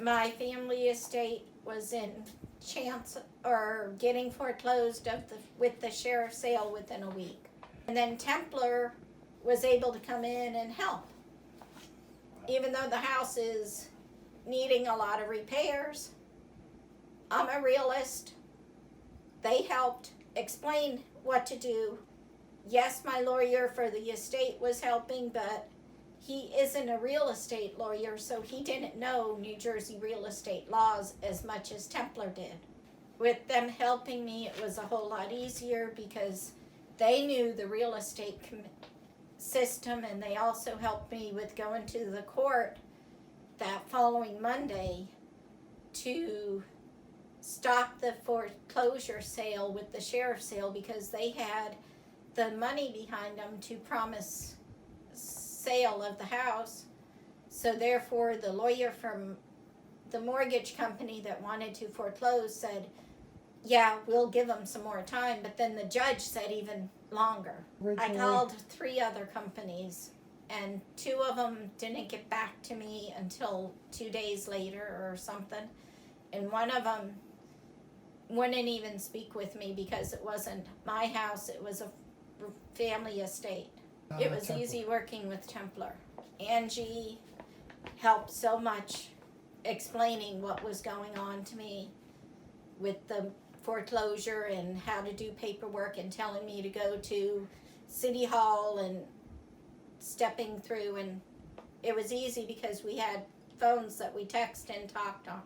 my family estate was in chance or getting foreclosed with the sheriff's sale within a week. And then Templar was able to come in and help. Even though the house is needing a lot of repairs, I'm a realist. They helped explain what to do. Yes, my lawyer for the estate was helping, but he isn't a real estate lawyer, so he didn't know New Jersey real estate laws as much as Templar did. With them helping me, it was a whole lot easier because they knew the real estate system, and they also helped me with going to the court that following Monday to stop the foreclosure sale with the sheriff's sale, because they had the money behind them to promise sale of the house. So therefore the lawyer from the mortgage company that wanted to foreclose said, yeah, we'll give them some more time, but then the judge said even longer. Originally. I called 3 other companies, and 2 of them didn't get back to me until 2 days later or something, and one of them wouldn't even speak with me because it wasn't my house, it was a family estate. It was Templar. easy working with Templar. Angie helped so much explaining what was going on to me with the foreclosure and how to do paperwork, and telling me to go to City Hall and stepping through, and it was easy because we had phones that we text and talked on.